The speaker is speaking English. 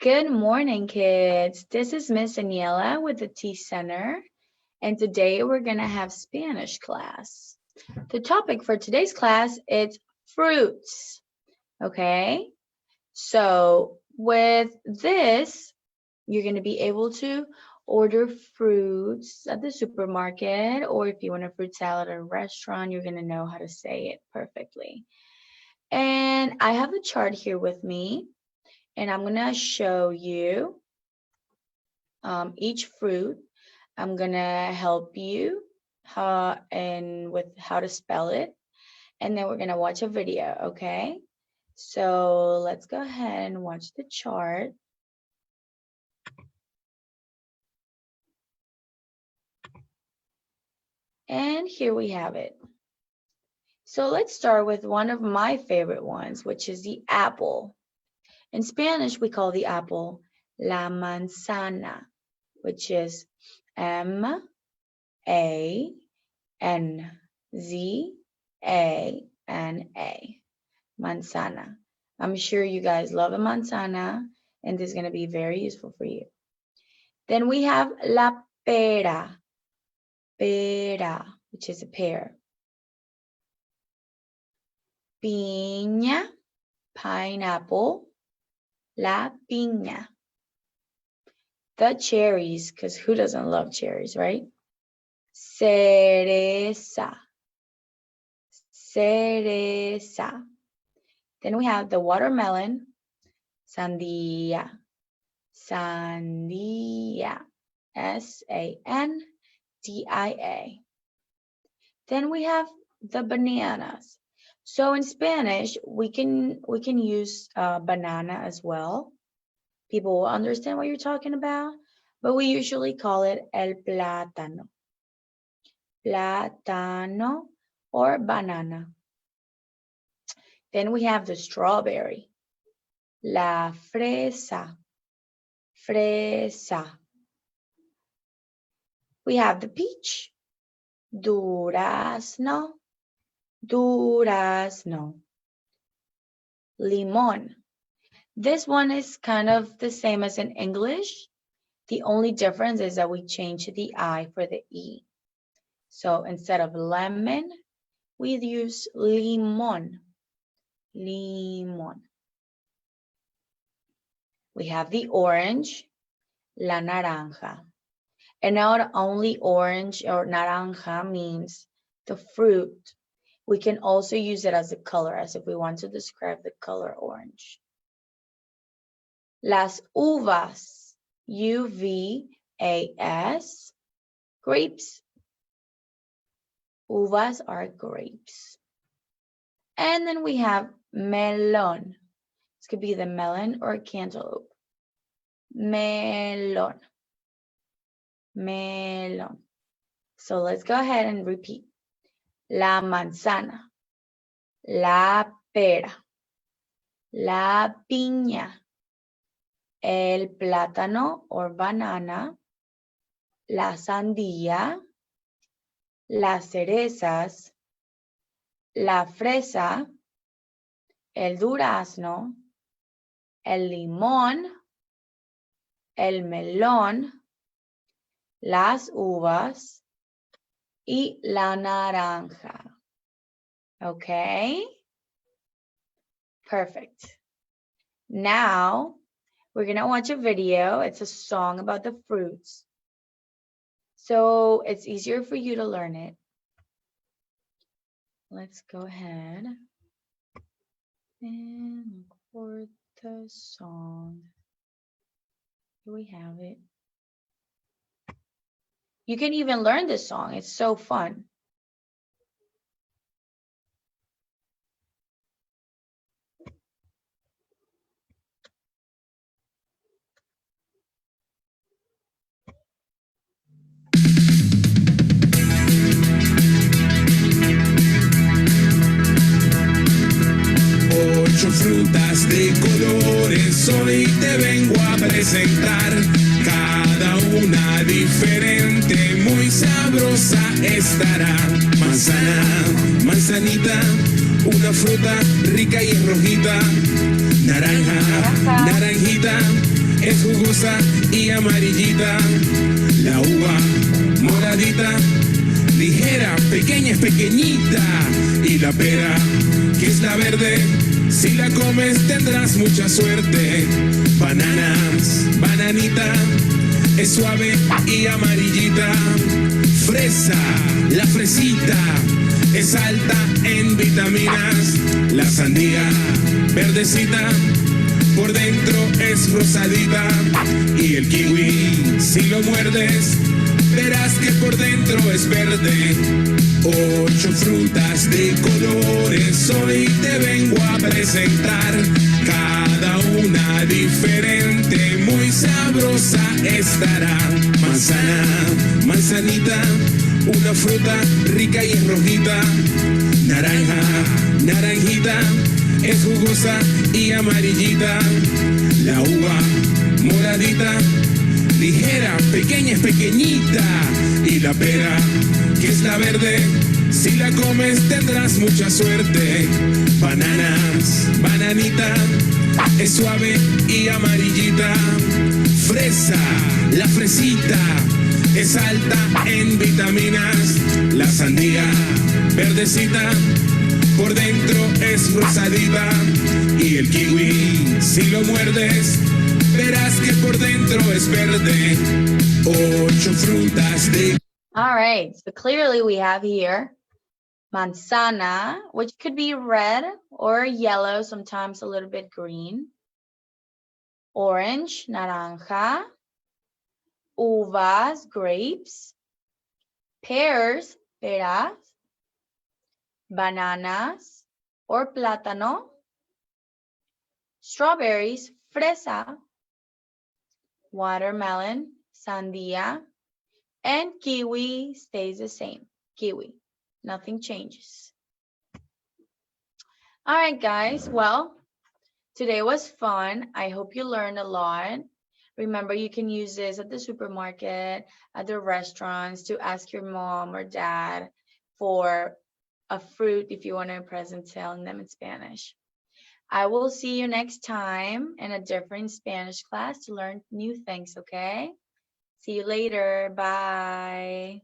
Good morning, kids. This is Miss Daniela with the T Center, and today we're going to have Spanish class. The topic for today's class is fruits, okay? So with this, you're going to be able to order fruits at the supermarket, or if you want a fruit salad at a restaurant, you're going to know how to say it perfectly. And I have a chart here with me. And I'm going to show you each fruit. I'm going to help you with how to spell it. And then we're going to watch a video, okay? So let's go ahead and watch the chart. And here we have it. So let's start with one of my favorite ones, which is the apple. In Spanish, we call the apple la manzana, which is M-A-N-Z-A-N-A, manzana. I'm sure you guys love a manzana, and this is going to be very useful for you. Then we have la pera, pera, which is a pear. Piña, pineapple. La piña. The cherries, because who doesn't love cherries, right? Cereza. Cereza. Then we have the watermelon. Sandía. Sandía. S-A-N-D-I-A. Then we have the bananas. So in Spanish, we can use banana as well. People will understand what you're talking about, but we usually call it el plátano. Plátano or banana. Then we have the strawberry. La fresa. Fresa. We have the peach. Durazno. Durazno. Limón. This one is kind of the same as in English. The only difference is that we change the I for the E. So instead of lemon, we use limón. Limón. We have the orange, la naranja. And not only orange or naranja means the fruit. We can also use it as a color, as if we want to describe the color orange. Las uvas, U-V-A-S, grapes. Uvas are grapes. And then we have melon. This could be the melon or cantaloupe. Melon. Melon. So let's go ahead and repeat. La manzana, la pera, la piña, el plátano or banana, la sandía, las cerezas, la fresa, el durazno, el limón, el melón, las uvas, y la naranja. Okay? Perfect. Now, we're going to watch a video. It's a song about the fruits. So, it's easier for you to learn it. Let's go ahead and record the song. Here we have it. You can even learn this song. It's so fun. Ocho frutas de colores hoy te vengo a presentar. Cada una diferente, muy sabrosa estará. Manzana, manzanita, una fruta rica y rojita. Naranja, naranjita, es jugosa y amarillita. La uva moradita, ligera, pequeña, es pequeñita. Y la pera, que está verde, si la comes tendrás mucha suerte. Bananas, bananita, es suave y amarillita. Fresa, la fresita, es alta en vitaminas. La sandía, verdecita, por dentro es rosadita. Y el kiwi, si lo muerdes, verás que por dentro es verde. 8 frutas de colores hoy te vengo a presentar. Cada una diferente, muy sabrosa estará. Manzana, manzanita, una fruta rica y es rojita. Naranja, naranjita, es jugosa y amarillita. La uva moradita, ligera, pequeña, es pequeñita. Y la pera, que está verde, si la comes tendrás mucha suerte. Bananas, bananita, es suave y amarillita. Fresa, la fresita, es alta en vitaminas. La sandía, verdecita, por dentro es rosadita. Y el kiwi, si lo muerdes, verás que por dentro es verde. 8 frutas de... All right, so clearly we have here manzana, which could be red or yellow, sometimes a little bit green. Orange, naranja. Uvas, grapes. Pears, peras. Bananas or plátano. Strawberries, fresa. Watermelon, sandía. And kiwi stays the same, kiwi. Nothing changes. All right, guys. Well, today was fun. I hope you learned a lot. Remember, you can use this at the supermarket, at the restaurants, to ask your mom or dad for a fruit if you want to present telling them in Spanish. I will see you next time in a different Spanish class to learn new things, okay? See you later. Bye.